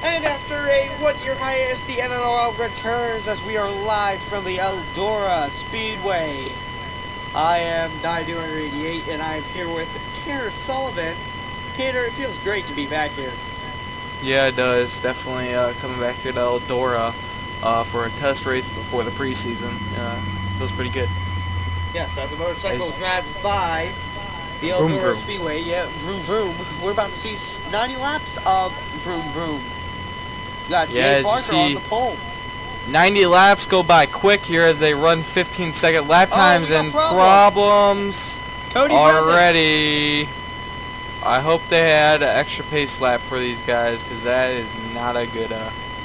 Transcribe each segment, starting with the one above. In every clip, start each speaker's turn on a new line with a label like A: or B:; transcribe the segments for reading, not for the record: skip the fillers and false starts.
A: And after a one-year hiatus, the Nnrl returns as we are live from the Eldora Speedway. I am Die288 and I am here with Tanner Sullivan. Tanner, it feels great to be back here.
B: Yeah, it does. Definitely coming back here to Eldora for a test race before the preseason. Feels pretty good.
A: Yes, as a motorcycle drives by the
B: Vroom,
A: Eldora
B: vroom.
A: Speedway, yeah, vroom vroom. We're about to see 90 laps of vroom vroom. Got
B: Yeah,
A: Jay
B: as you
A: Parker on
B: see,
A: the pole.
B: 90 laps go by quick here as they run 15-second lap times
A: we got
B: and
A: problems.
B: problems
A: Cody Brennan.
B: already. I hope they had an extra pace lap for these guys because that is not a good.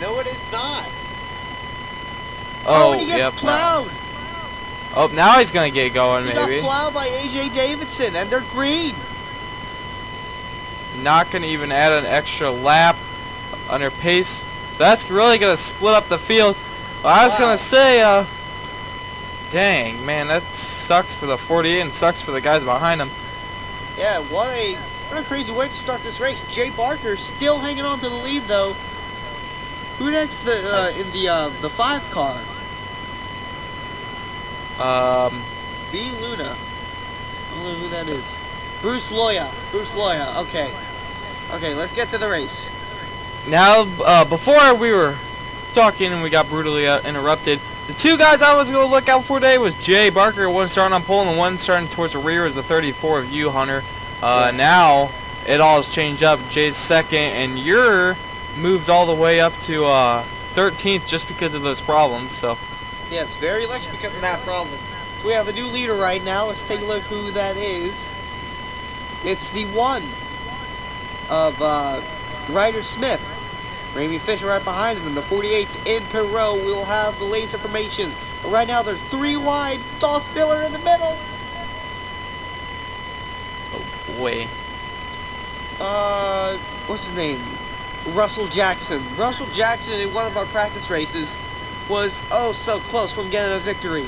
A: No, it is not.
B: Oh,
A: and he gets
B: yep.
A: plowed.
B: Oh, now he's gonna get going
A: He
B: maybe.
A: got plowed by AJ Davidson, and they're green.
B: Not gonna even add an extra lap under pace. So that's really going to split up the field. Well, I was going to say, dang, man, that sucks for the 48 and sucks for the guys behind him.
A: Yeah, what a crazy way to start this race. Jay Barker still hanging on to the lead, though. Who next in the 5 car? B. Luna. I don't know who that is. Bruce Loya. Bruce Loya. Okay. Okay, let's get to the race.
B: Now, before we were talking and we got brutally interrupted, the two guys I was going to look out for today was Jay Barker, one starting on pole, and the one starting towards the rear is the 34 of you, Hunter. Now, it all has changed up. Jay's second, and you're moved all the way up to 13th just because of those problems. So,
A: yeah, it's very lucky because of that problem. We have a new leader right now. Let's take a look who that is. It's the one of Ryder Smith. Ramey Fisher right behind him, and the 48's in Perot. We'll have the latest information. But right now, they're 3 wide. Doss Miller in the middle.
B: oh boy.
A: What's his name? Russell Jackson. Russell Jackson in one of our practice races was oh so close from getting a victory,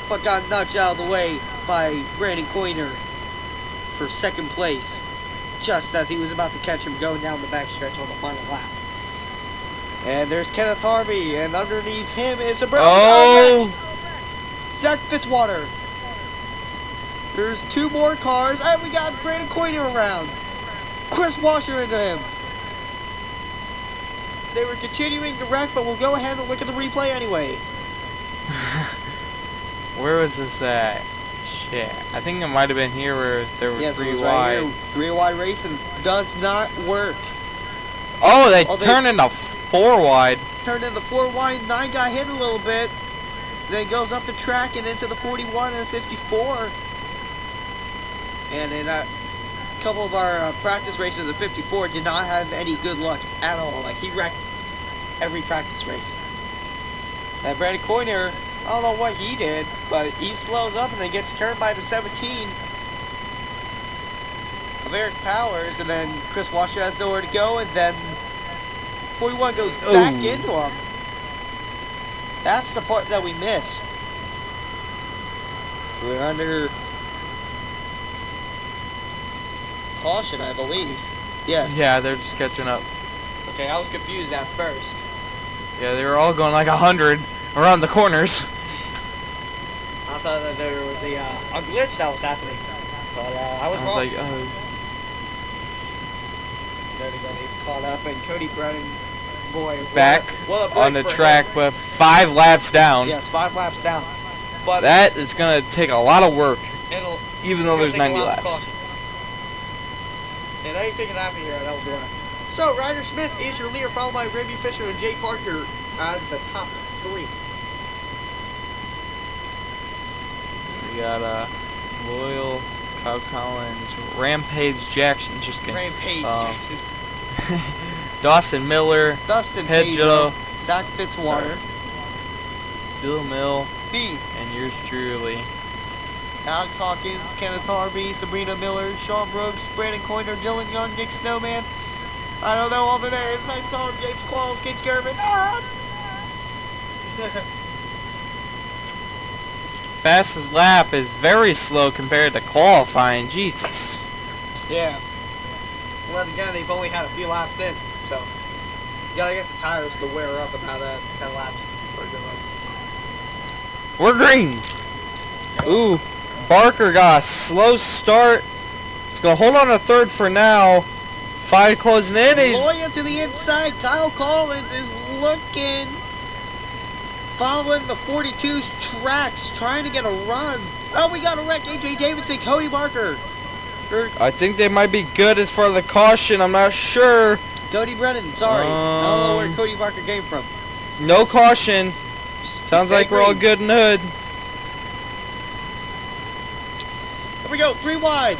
A: but got nudged out of the way by Brandon Coyner for second place, just as he was about to catch him going down the backstretch on the final lap. And there's Kenneth Harvey, and underneath him is a Zach Fitzwater. There's 2 more cars, and we got Brandon Coyner around. Chris Washer into him. They were continuing to wreck, but we'll go ahead and look at the replay anyway.
B: Where was this at? Shit. I think it might have been here where there were 3
A: it was
B: wide.
A: right here. 3 wide racing does not work.
B: Oh, they turned into 4 wide.
A: Turned into 4 wide. 9 got hit a little bit. Then goes up the track and into the 41 and 54. And in a couple of our practice races, the 54 did not have any good luck at all. Like, he wrecked every practice race. And Brandon Coyner, I don't know what he did, but he slows up and then gets turned by the 17 of Eric Powers, and then Chris Washer has nowhere to go, and then 41 goes back into him. That's the part that we missed. We're under caution, I believe. Yes.
B: Yeah, they're just catching up.
A: Okay, I was confused at first.
B: Yeah, they were all going like 100 around the corners.
A: I thought that there was a glitch that was happening, but I was wrong.
B: Like,
A: Everybody caught up, and Cody Brennan, boy,
B: back
A: what a
B: on the
A: break for
B: track,
A: him.
B: but 5 laps down.
A: Yes, 5 laps down. But
B: That is going to take a lot of work,
A: it'll
B: even though there's
A: take a
B: 90
A: lot of
B: laps.
A: caution. And anything can happen here at Eldora. So, Ryder Smith is your leader, followed by Ramey Fisher and Jay Parker as the top 3.
B: We got Loyal, Kyle Collins, Rampage Jackson, just kidding.
A: Rampage Jackson.
B: Dawson Miller,
A: Dustin
B: Pedro,
A: Zach Fitzwater,
B: Bill Mill,
A: B.
B: and yours truly.
A: Alex Hawkins, Kenneth Harvey, Sabrina Miller, Sean Brooks, Brandon Coyner, Dylan Young, Nick Snowman. I don't know all the names. I saw James Qualls, Kate Gervin.
B: Fastest lap is very slow compared to qualifying. Jesus.
A: Yeah. Well, again, they've only had a few laps in, so. gotta get the tires to wear up about 10 laps.
B: We're green. Ooh, Barker got a slow start. He's gonna hold on to third for now. 5 closing in. He's
A: Loya to the inside. Kyle Collins is looking, following the 42's tracks, trying to get a run. Oh, we got a wreck. AJ Davidson, Cody Barker.
B: I think they might be good as far as the caution. I'm not sure.
A: Cody Brennan, sorry. I don't know where Cody Barker came from.
B: No caution. Sounds like we're all good in the hood.
A: Here we go, 3 wide.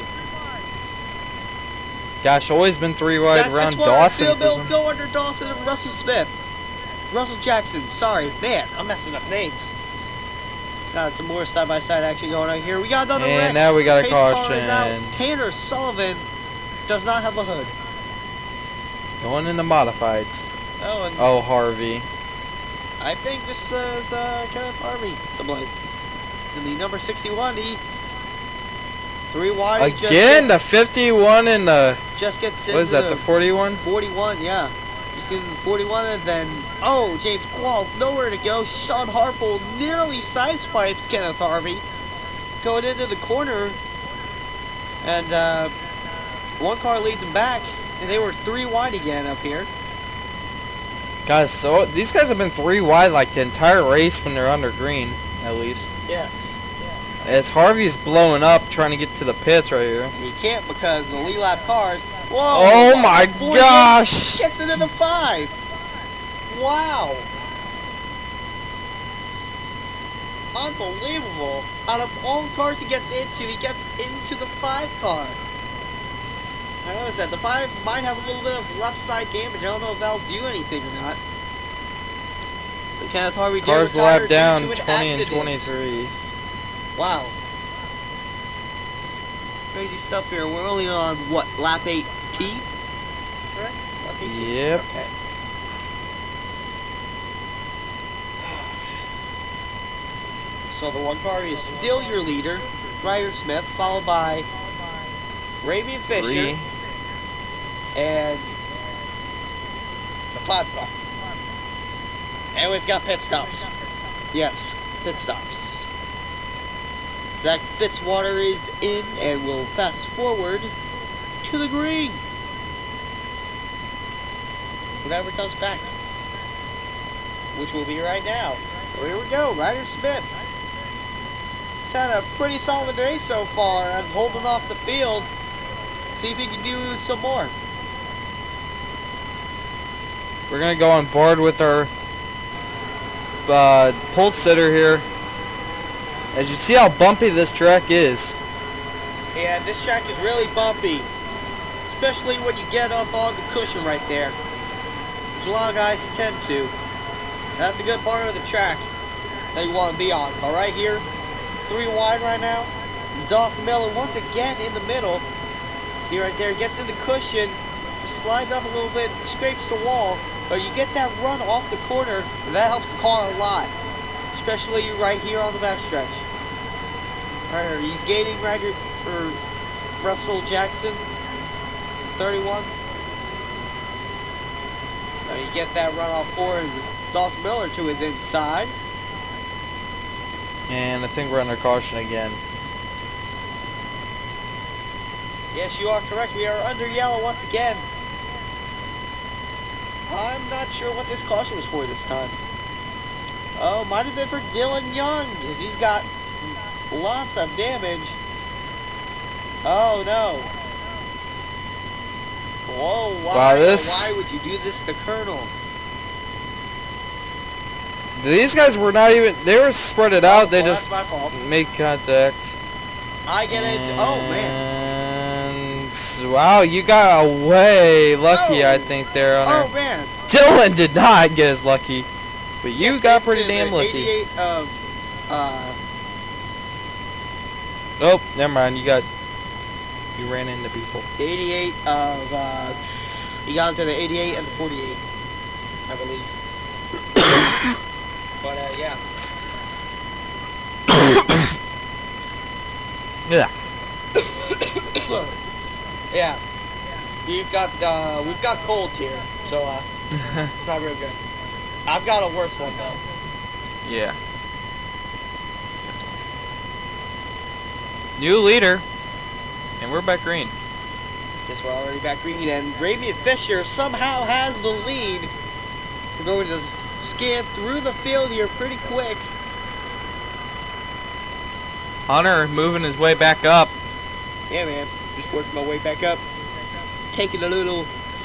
B: Gosh, always been 3 wide around
A: Dawson.
B: Dawson.
A: Go under Dawson and Russell Smith. Russell Jackson, sorry. Man, I'm messing up names. Got some more side-by-side action going on here. We got another wreck.
B: And now we got a
A: Pace car
B: caution.
A: is out. Tanner Sullivan does not have a hood.
B: Going in the modifieds.
A: Oh, and
B: Oh, Harvey.
A: I think this is Kenneth Harvey to blame. In the number 61, he 3 wide.
B: Again, the 51 and the...
A: Just gets
B: What is that, the 41?
A: 41, yeah. Just getting 41 and then... Oh, James Quall, nowhere to go. Sean Harple nearly sideswipes Kenneth Harvey. Going into the corner. And one car leads him back. And they were 3 wide again up here.
B: Guys, so these guys have been 3 wide like the entire race when they're under green, at least.
A: Yes.
B: As Harvey's blowing up trying to get to the pits right here.
A: He can't because the lead lap cars. Whoa!
B: Oh my gosh!
A: Gets into the 5. Wow! Unbelievable! Out of all the cars he gets into, he gets into the 5 car. I noticed that the 5 might have a little bit of left side damage. I don't know if that'll do anything or not. But Kenneth Harvey
B: Cars
A: did retire
B: lap down
A: due to an
B: 20 and
A: accident.
B: 23.
A: Wow. Crazy stuff here. We're only on, what, lap 18? Correct? Lap 18?
B: Yep.
A: Okay. So the 1 car is still your leader, Ryder Smith, followed by Ravian Fisher and the 5 car. And we've got pit stops. Yes, pit stops. Zach Fitzwater is in and will fast forward to the green. Whatever comes back. Which will be right now. So here we go, Ryder Smith. He's had a pretty solid race so far and holding off the field. See if he can do some more.
B: We're going to go on board with our pole sitter here. As you see how bumpy this track is.
A: Yeah, this track is really bumpy. Especially when you get up on the cushion right there. Which a lot of guys tend to. That's a good part of the track that you want to be on. But right here, 3 wide right now. Dawson Miller once again in the middle. See right there, gets in the cushion, slides up a little bit, scrapes the wall, but you get that run off the corner, and that helps the car a lot, especially right here on the backstretch. Alright, he's gaining Ryder for Russell Jackson, 31. Now you get that run off forward, Dawson Miller to his inside.
B: And I think we're under caution again.
A: Yes, you are correct. We are under yellow once again. I'm not sure what this caution was for this time. Oh, might have been for Dylan Young, as he's got lots of damage. Oh, no. Whoa, why would you do this to Colonel?
B: These guys were not even, they were spread it out. They just
A: that's my fault.
B: made contact.
A: I get it. Oh, man.
B: Wow, you got way lucky, I think, there.
A: Oh, man.
B: Dylan did not get as lucky, but you got pretty damn lucky.
A: 88 of,
B: Oh, never mind. You ran into people.
A: 88 of, you got into the 88 and the 48, I believe. But, yeah.
B: Yeah.
A: Yeah. We've got colds here, so, It's not real good. I've got a worse one though.
B: Yeah. New leader, and we're back green.
A: Guess we're already back green, and Raymond Fisher somehow has the lead. We're going to scan through the field here pretty quick.
B: Hunter moving his way back up.
A: Yeah, man. Just working my way back up. Taking a little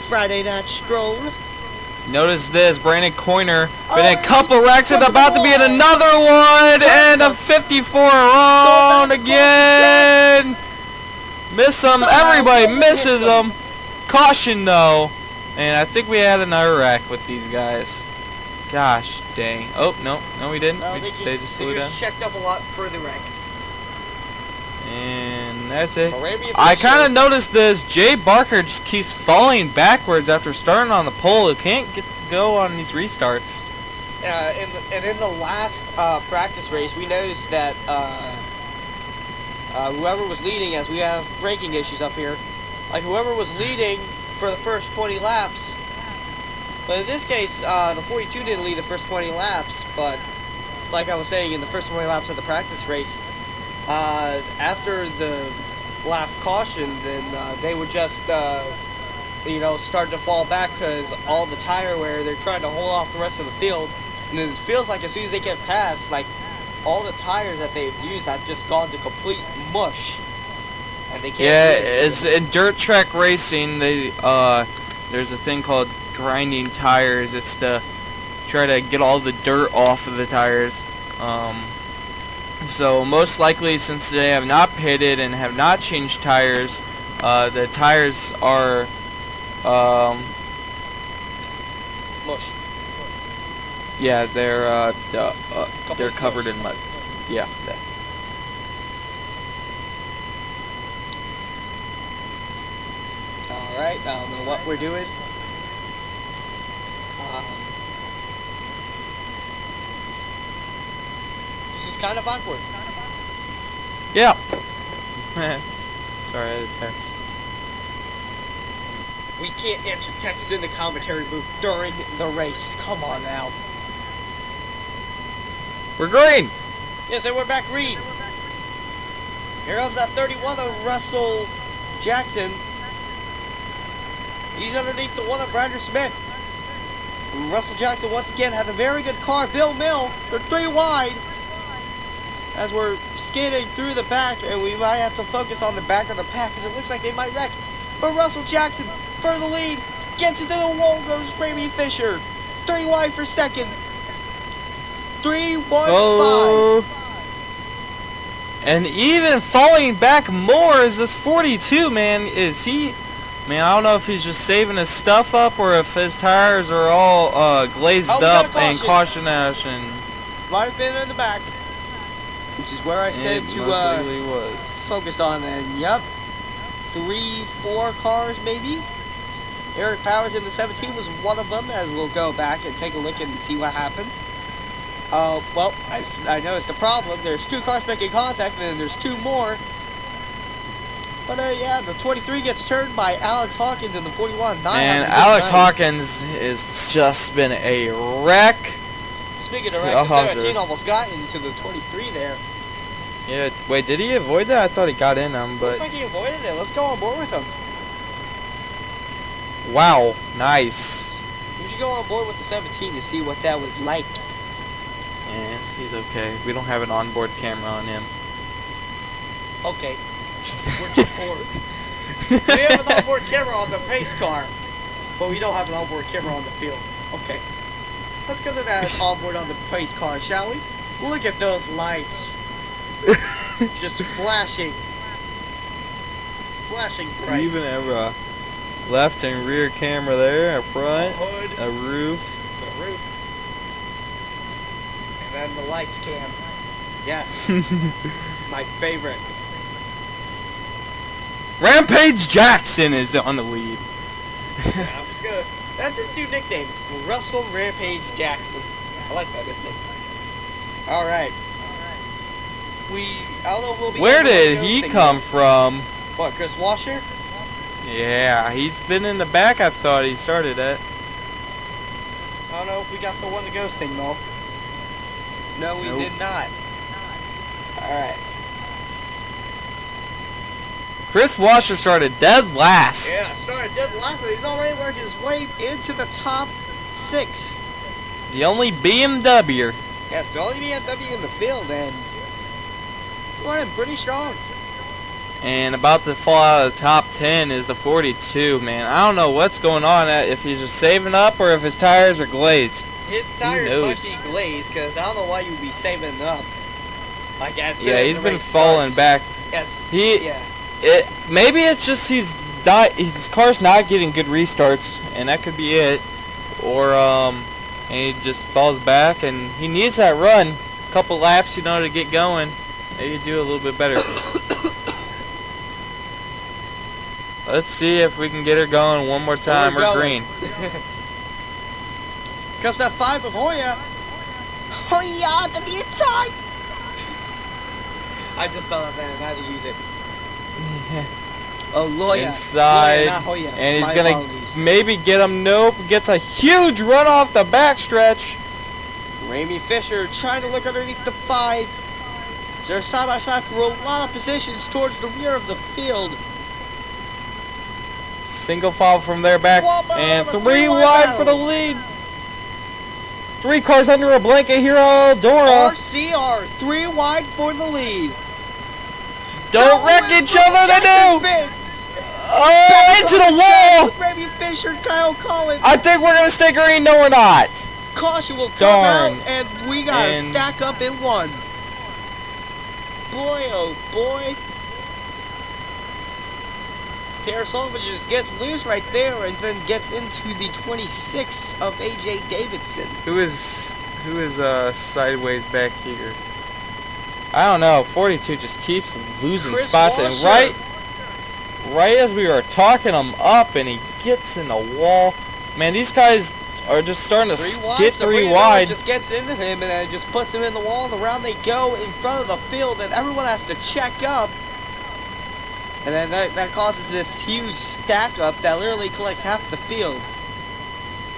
A: Friday night stroll.
B: Notice this, Brandon Coiner been in a couple wrecks and about to be in another one, and a 54 around again. Miss him, everybody misses him. Caution though, and I think we had another wreck with these guys. Gosh dang. Oh, no we didn't.
A: No,
B: They just slowed down.
A: Checked up a lot for the wreck.
B: And that's it. I kind of noticed this. Jay Barker just keeps falling backwards after starting on the pole. He can't get to go on these restarts.
A: In the last practice race, we noticed that whoever was leading, as we have braking issues up here, like whoever was leading for the first 20 laps, but in this case, the 42 didn't lead the first 20 laps, but like I was saying, in the first 20 laps of the practice race, after the last caution, then they would just, you know, start to fall back because all the tire wear, they're trying to hold off the rest of the field, and it feels like as soon as they get past, like, all the tires that they've used have just gone to complete mush, and they can't.
B: Yeah, it's in dirt track racing. They there's a thing called grinding tires. It's to try to get all the dirt off of the tires. So most likely, since they have not pitted and have not changed tires, the tires are
A: mush.
B: Yeah, they're covered in mud. Yeah.
A: All right, I don't know what we're doing. This is kind of awkward.
B: Yeah. Sorry, I had a text.
A: We can't answer texts in the commentary booth during the race. Come on now.
B: We're green.
A: Yes, and we're back green. Here comes that 31 of Russell Jackson. He's underneath the one of Brandon Smith. And Russell Jackson once again had a very good car. Bill Mill, they're 3 wide. As we're skidding through the back, and we might have to focus on the back of the pack because it looks like they might wreck. But Russell Jackson for the lead, gets into the wall, goes Raymond Fisher. 3 wide for second. 3-1-5.
B: Oh. And even falling back more is this 42, man. Is he... Man, I don't know if he's just saving his stuff up or if his tires are all glazed up and caution action.
A: Might have been in the back. Which is where I said to focus on. And yep, 3-4 cars maybe. Eric Powers in the 17 was one of them, as we'll go back and take a look and see what happened. Well, I noticed the problem. There's 2 cars making contact, and then there's 2 more. But yeah, the 23 gets turned by Alex Hawkins in the 41.
B: And Alex Hawkins has just been a wreck.
A: Speaking of wreck, the 17 almost got into the 23 there.
B: Yeah, wait, did he avoid that? I thought he got in them, but...
A: Looks like he avoided it. Let's go on board with him.
B: Wow, nice.
A: We should go on board with the 17 to see what that was like.
B: Yeah, he's okay. We don't have an onboard camera on him.
A: Okay. We're just bored. We have an onboard camera on the pace car, but we don't have an onboard camera on the field. Okay. Let's go to that onboard on the pace car, shall we? Look at those lights. Just flashing. Flashing bright.
B: We even have a left and rear camera there, a front,
A: a hood,
B: a roof.
A: The roof. And then the lights cam. Yes. My favorite.
B: Rampage Jackson is on the lead.
A: Yeah, I'm just gonna... That's his new nickname. Russell Rampage Jackson. I like that nickname. Alright. I don't know if we'll be...
B: Where did he come from?
A: What, Chris Washer?
B: Yeah, he's been in the back, I thought he started at.
A: I don't know if we got the one to go signal. No, we did not. Alright.
B: Chris Washer started dead last.
A: Yeah, started dead last, but he's already working his way into the top 6.
B: The only BMW.
A: Yes, the only BMW in the field, and running pretty strong.
B: And about to fall out of the top 10 is the 42, man. I don't know what's going on, if he's just saving up or if his tires are glazed.
A: His tires must be glazed, because I don't know why you'd be saving up. Like,
B: yeah, he's been falling back.
A: Yes.
B: Maybe it's just his car's not getting good restarts, and that could be it. Or and he just falls back, and he needs that run. A couple laps, you know, to get going. Maybe do a little bit better. Let's see if we can get her going one more time. We're green.
A: Comes that 5 of Hoya. Hoya, to the inside. I just thought of that and I had to use it. Oh, Loya.
B: Inside.
A: Loya, not Hoya.
B: And he's going to maybe get him. Nope. Gets a huge run off the backstretch.
A: Ramey Fisher trying to look underneath the 5. They're side by side for a lot of positions towards the rear of the field.
B: Single file from their back. And 3 wide for the lead. 3 cars under a blanket here, Eldora.
A: RCR, 3 wide for the lead.
B: Don't wreck each other, they do! Oh, into the wall!
A: Ramey Fisher, Kyle Collins.
B: I think we're going to stay green. No, we're not.
A: Caution will come out, and we got to stack up in 1. Boy, oh boy. Tara Sullivan just gets loose right there and then gets into the 26 of AJ Davidson.
B: Who is sideways back here? I don't know. 42 just keeps losing spots, and right as we were talking him up, and he gets in the wall. Man, these guys are just starting to get 3 wide.
A: Just gets into him and then just puts him in the wall, and around they go in front of the field, and everyone has to check up. And then that causes this huge stack up that literally collects half the field.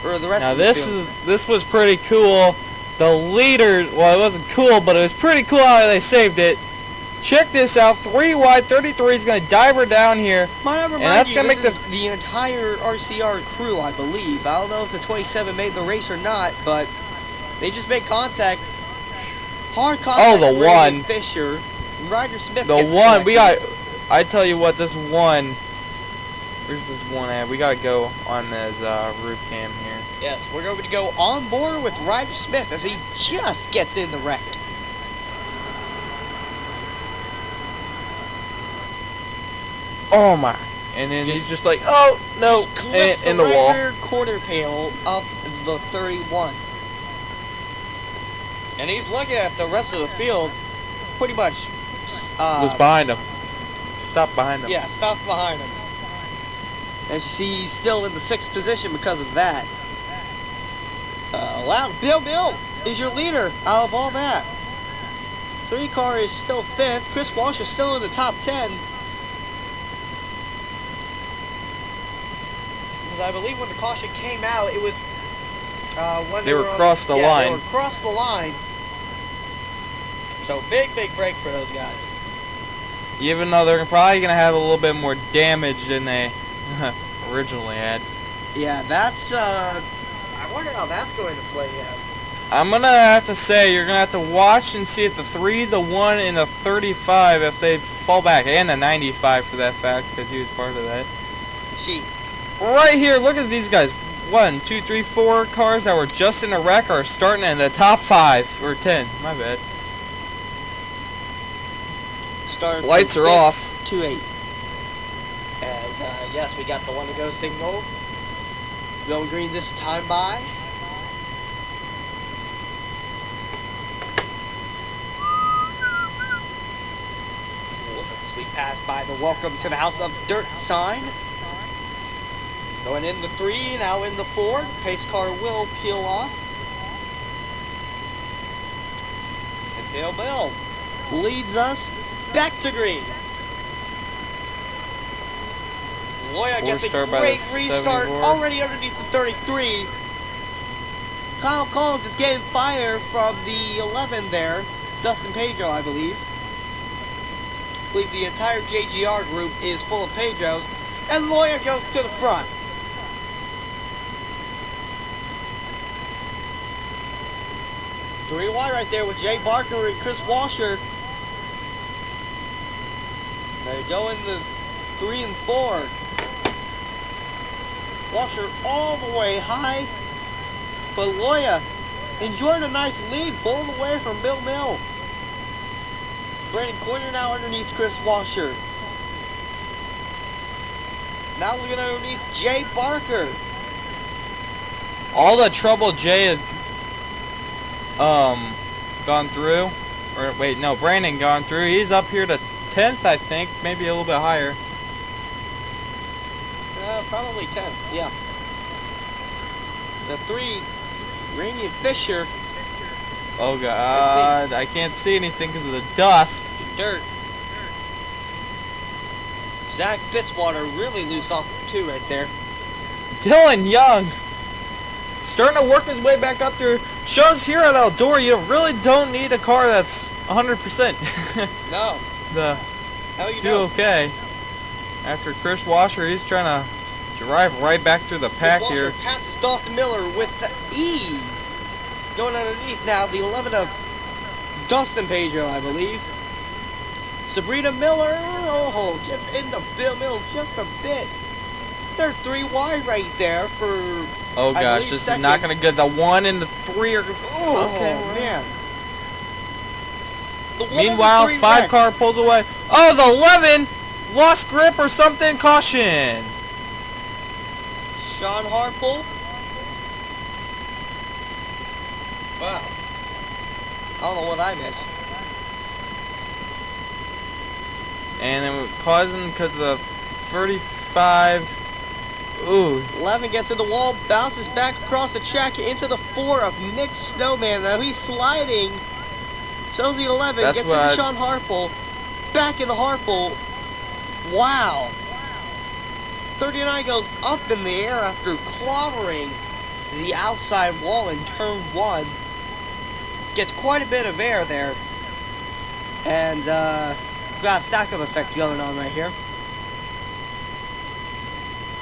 A: Or the rest of the field.
B: This was pretty cool. The leader, well, it wasn't cool, but it was pretty cool how they saved it. Check this out, 3 wide, 33 is going to dive her down here.
A: And that's going to make the entire RCR crew, I believe. I don't know if the 27 made the race or not, but they just made contact. Hard contact.
B: Oh, the one.
A: Fisher. Ryder Smith.
B: The one. We got. I tell you what, this one. Where's this one at? We gotta go on this roof cam here.
A: Yes, we're going to go on board with Ryder Smith as he just gets in the wreck.
B: Oh my! And then he's just like, oh no, in the wall.
A: Rear quarter panel of the 31. And he's looking at the rest of the field, pretty much.
B: Was behind him. Stop behind him.
A: Yeah, stop behind him. As you see, he's still in the 6th position because of that. Wow, Bill is your leader out of all that. 3 car is still 5th. Chris Walsh is still in the top 10. Because I believe when the caution came out, it was when
B: they were across the line.
A: They were across the line. So big break for those guys.
B: Even though they're probably going to have a little bit more damage than they originally had.
A: Yeah, that's, I wonder how that's going to play out.
B: I'm going to have to say, you're going to have to watch and see if the 3, the 1, and the 35, if they fall back, and the 95 for that fact, because he was part of that. Right here, look at these guys. 1, 2, 3, 4 cars that were just in a wreck are starting in the top 5, or 10, my bad. Lights are off.
A: 2-8. As, yes, we got the one to go signal. Going green this time by. Sweet pass by the welcome to the house of dirt sign. Going in the 3, now in the 4. Pace car will peel off. And Bill leads us back to green. Loya gets a great restart already underneath the 33. Kyle Collins is getting fire from the 11 there. Dustin Pedro, I believe. I believe the entire JGR group is full of Pedros. And Loya goes to the front. Three wide right there with Jay Barker and Chris Washer. They're going to 3 and 4. Washer all the way high. But Loya enjoying a nice lead, pulling away from Bill Mill. Brandon Coyner now underneath Chris Washer. Now looking underneath Jay Barker.
B: All the trouble Jay has gone through, or wait, no, Brandon gone through. He's up here to 10th, I think, maybe a little bit higher.
A: Probably 10th, yeah. The 3, Rainey Fisher.
B: Oh God, I can't see anything because of the dust.
A: The dirt. Zach Fitzwater really loose off 2 right there.
B: Dylan Young starting to work his way back up there. Shows here at Eldora, you really don't need a car that's 100%.
A: No. How you
B: do
A: know?
B: Okay. After Chris Washer, he's trying to drive right back through the pack
A: Washer
B: here.
A: Passes Dawson Miller with the ease. Going underneath now, the 11 of Dustin Pedro, I believe. Sabrina Miller, oh, just in the Bill Mill just a bit. They're 3 wide right there for.
B: Oh gosh, this is not going to get the 1 and the 3 are.
A: Oh, okay, man.
B: Meanwhile, 5 car pulls away. Oh, the 11 lost grip or something. Caution.
A: Sean Harple. Wow. I don't know what I missed.
B: And then causing because of the 35. Ooh.
A: 11 gets in the wall, bounces back across the track into the 4 of Nick Snowman. Now he's sliding. So's the 11.
B: That's
A: gets into Sean Harple. Back in the Harple. Wow. 39 goes up in the air after clobbering the outside wall in turn 1. Gets quite a bit of air there. And got a stack-up effect going on right here.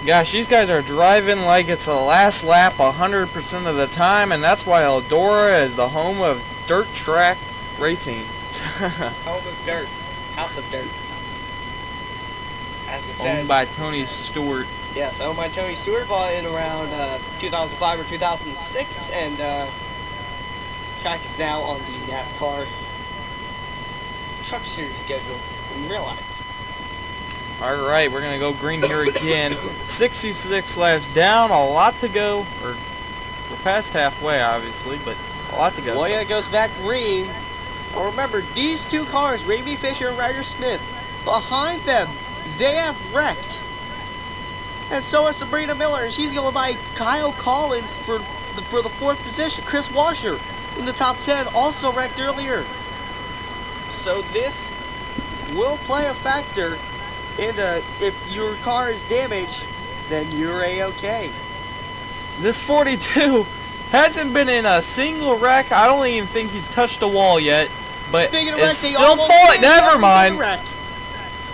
B: Gosh, these guys are driving like it's the last lap 100% of the time, and that's why Eldora is the home of dirt track racing.
A: Home of dirt. House of dirt. As it says.
B: Owned by Tony Stewart.
A: Yes, owned by Tony Stewart, bought in around 2005 or 2006, and track is now on the NASCAR Truck Series schedule in real life.
B: Alright, we're going to go green here again. 66 laps down, a lot to go. We're past halfway, obviously, but a lot to go.
A: Loya goes back green. Now remember, these 2 cars, Raby Fisher and Ryder Smith, behind them, they have wrecked. And so is Sabrina Miller, and she's going by Kyle Collins for the 4th position. Chris Washer in the top 10, also wrecked earlier. So this will play a factor. And if your car is damaged, then you're A-okay.
B: This 42 hasn't been in a single wreck. I don't even think he's touched a wall yet. But it's still falling. Never mind.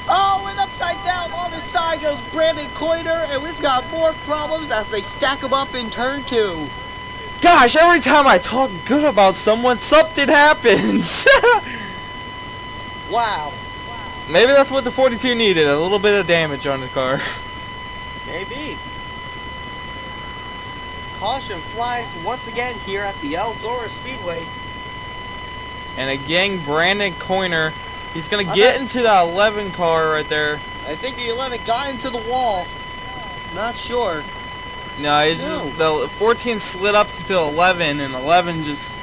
A: Oh, and upside down on the side goes Brandon Coyner. And we've got more problems as they stack them up in turn 2.
B: Gosh, every time I talk good about someone, something happens.
A: Wow.
B: Maybe that's what the 42 needed, a little bit of damage on the car.
A: Maybe. Caution flies once again here at the Eldora Speedway.
B: And again, Brandon Coyner, he's going to get into the 11 car right there.
A: I think the 11 got into the wall. Not sure.
B: No, he's just, the 14 slid up to 11, and 11 just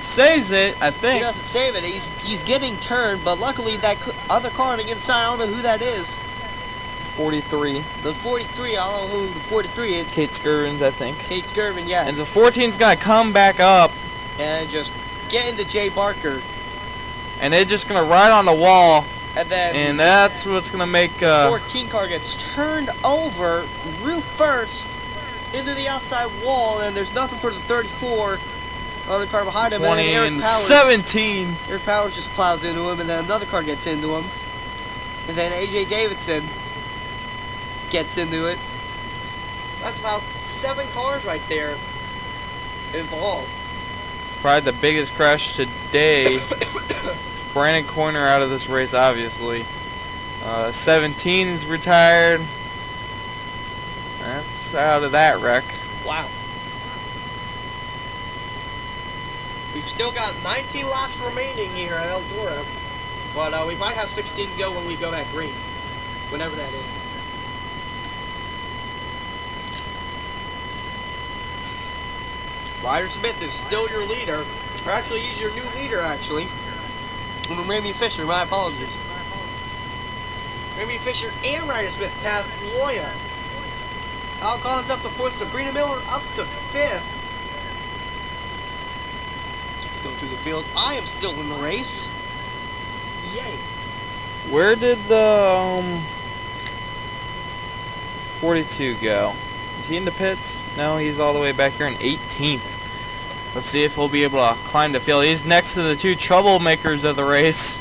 B: saves it, I think.
A: He doesn't save it. He's getting turned, but luckily that other car on the inside, I don't know who that is.
B: 43.
A: The 43, I don't know who the 43 is.
B: Kate Skirvins, I think.
A: Kate Skirvin, yeah.
B: And the 14's going to come back up.
A: And just get into Jay Barker.
B: And they're just going to ride on the wall.
A: And
B: that's what's going to make...
A: 14 car gets turned over, roof first. into the outside wall, and there's nothing for the 34. Other car behind him,
B: 20
A: and
B: and 17.
A: Eric Powers just plows into him, and then another car gets into him. And then AJ Davidson gets into it. That's about 7 cars right there involved.
B: Probably the biggest crash today. Brandon Corner out of this race, obviously. 17 is retired. That's out of that wreck.
A: Wow. We've still got 19 laps remaining here at Eldora, but we might have 16 to go when we go back green, whenever that is. Ryder Smith is still your leader, or actually he's your new leader actually. And Remy Fisher, my apologies. Remy Fisher and Ryder Smith passed Loya. Al Collins up to 4th, Sabrina Miller up to 5th. Go through the field. I am still in the race. Yay.
B: Where did the 42 go? Is he in the pits? No, he's all the way back here in 18th. Let's see if he'll be able to climb the field. He's next to the 2 troublemakers of the race.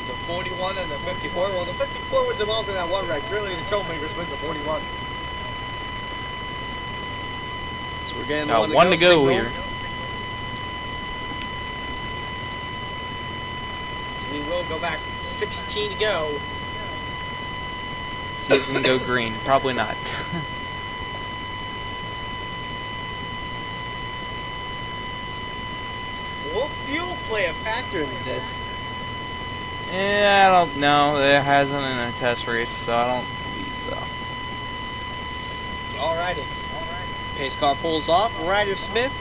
A: The 41 and the 54. Well, the 54 was involved in that one wreck. Really, the troublemakers went the 41. So we're getting
B: Got one to go
A: signal
B: here.
A: We will go back 16 to go.
B: See if we can go green. Probably not.
A: Will fuel play a factor in this?
B: Yeah, I don't know. It hasn't in a test race, so I don't believe so.
A: Alrighty. Pace car pulls off. Ryder Smith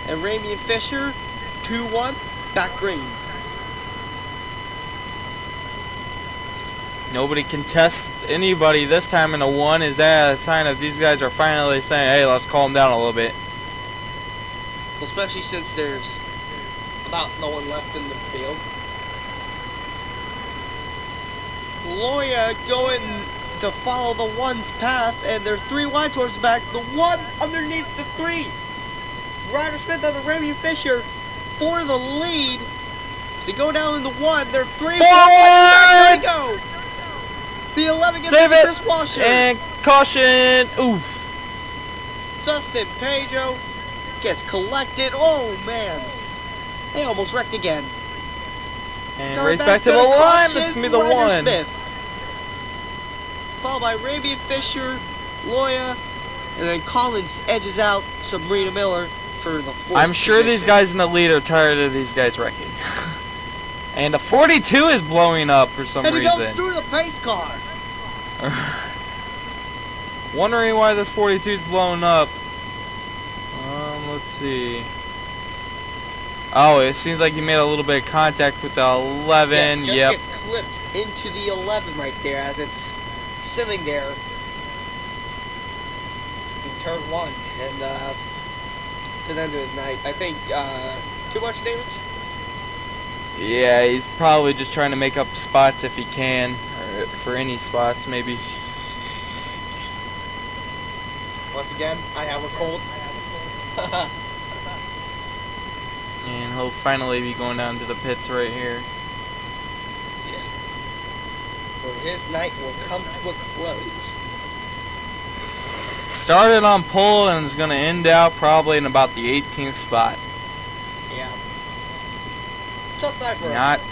A: and Ramy Fisher, 2-1, back green.
B: Nobody can test anybody this time in a 1. Is that a sign that these guys are finally saying, hey, let's calm down a little bit?
A: Well, especially since there's about no one left in the field. Loya going to follow the 1's path, and there's 3 wide towards the back. The 1 underneath the 3. Ryder Smith and Remy Fisher for the lead. They go down in the 1. They're 3.
B: Forward!
A: Go. The 11 gets
B: Save
A: the
B: it!
A: dishwasher.
B: And caution! Oof!
A: Dustin Pedro gets collected. Oh man, they almost wrecked again.
B: And
A: Going
B: race back to the line. That's gonna be the
A: Ryder
B: 1.
A: Smith. Followed by Ramy Fisher, Loya, and then Collins edges out Sabrina Miller for the 4th.
B: I'm sure these guys in the lead are tired of these guys wrecking. And the 42 is blowing up for some
A: and he
B: reason.
A: goes through the pace car.
B: Wondering why this 42 is blowing up. Let's see. Oh, it seems like he made a little bit of contact with the 11.
A: Yes, just
B: yep.
A: get clipped into the 11 right there as it's sitting there in turn 1, and to the end of his night. I think too much damage.
B: Yeah, he's probably just trying to make up spots if he can, or for any spots maybe.
A: Once again, I have a cold.
B: And he'll finally be going down to the pits right here.
A: Yeah. For his night will come to a close.
B: Started on pole and is going to end out probably in about the 18th spot.
A: Yeah. Tough night for
B: Not.
A: him.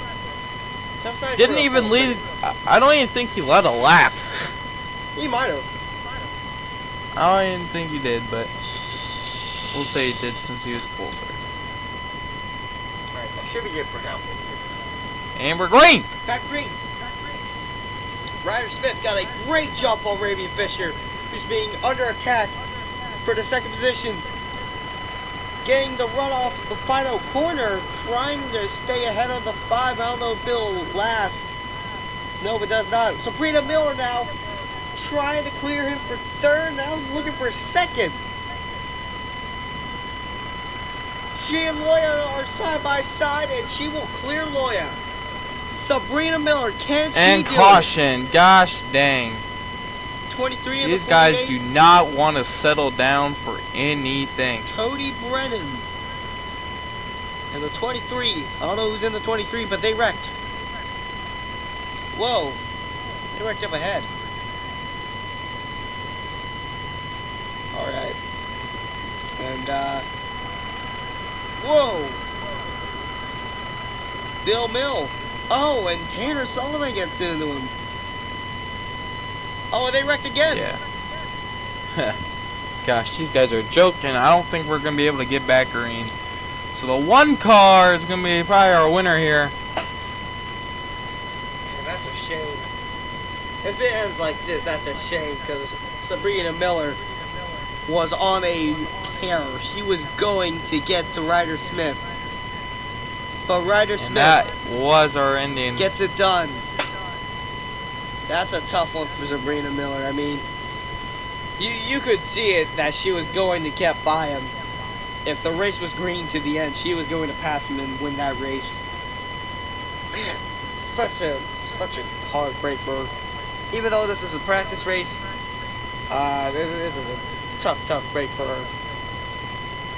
A: Tough night
B: Didn't
A: for him.
B: even lead. I don't even think he led a lap.
A: He might have.
B: I don't even think he did, but we'll say he did since he was pole starter.
A: Alright, that should be it for now.
B: And we're green.
A: Back green. Ryder Smith got a great jump on Ramy Fisher, who's being under attack for the 2nd position. Getting the run off the final corner, trying to stay ahead of the 5. I don't know if Bill will last. No, it does not. Sabrina Miller now trying to clear him for 3rd, now looking for 2nd. She and Loya are side by side, and she will clear Loya. Sabrina Miller, can she
B: And
A: do
B: caution. Gosh dang.
A: it? 23 and
B: These
A: the
B: guys
A: 48.
B: do not want to settle down for anything.
A: Cody Brennan. And the 23. I don't know who's in the 23, but they wrecked. Whoa. They wrecked up ahead. Alright. And, whoa. Bill Mill. Oh, and Tanner Sullivan gets into him. Oh, and they wrecked again.
B: Yeah. Gosh, these guys are joking. I don't think we're going to be able to get back green. So the one car is going to be probably our winner here.
A: Yeah, that's a shame. If it ends like this, that's a shame, because Sabrina Miller was on a tear. She was going to get to Ryder Smith. But Ryder
B: And
A: Smith
B: that was our ending.
A: gets it done. That's a tough one for Sabrina Miller. I mean, you could see it that she was going to get by him. If the race was green to the end, she was going to pass him and win that race. Man, such a hard break for her. Even though this is a practice race, this is a tough break for her.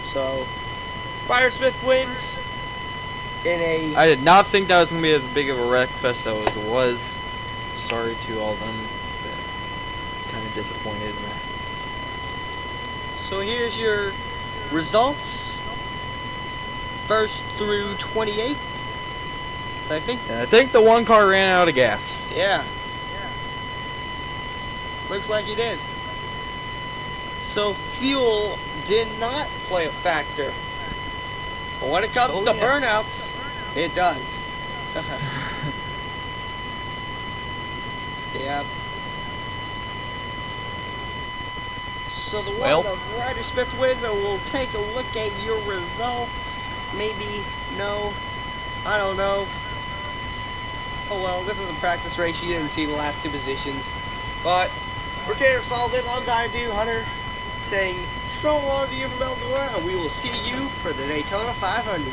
A: So, Ryder Smith wins in a...
B: I did not think that was going to be as big of a wreck fest as it was. Sorry to all of them. Kind of disappointed in that.
A: So here's your results. 1st through 28th. I think.
B: And I think the one car ran out of gas.
A: Yeah. Looks like he did. So fuel did not play a factor. But when it comes to burnouts, it does. Yeah. So the one that Ryder Smith wins, and we'll take a look at your results. Maybe, no, I don't know. Oh well, this is a practice race. You didn't see the last two positions. But for Tanner Sullivan, I'm Dino Dude Hunter saying so long to you from Eldora, and we will see you for the Daytona 500.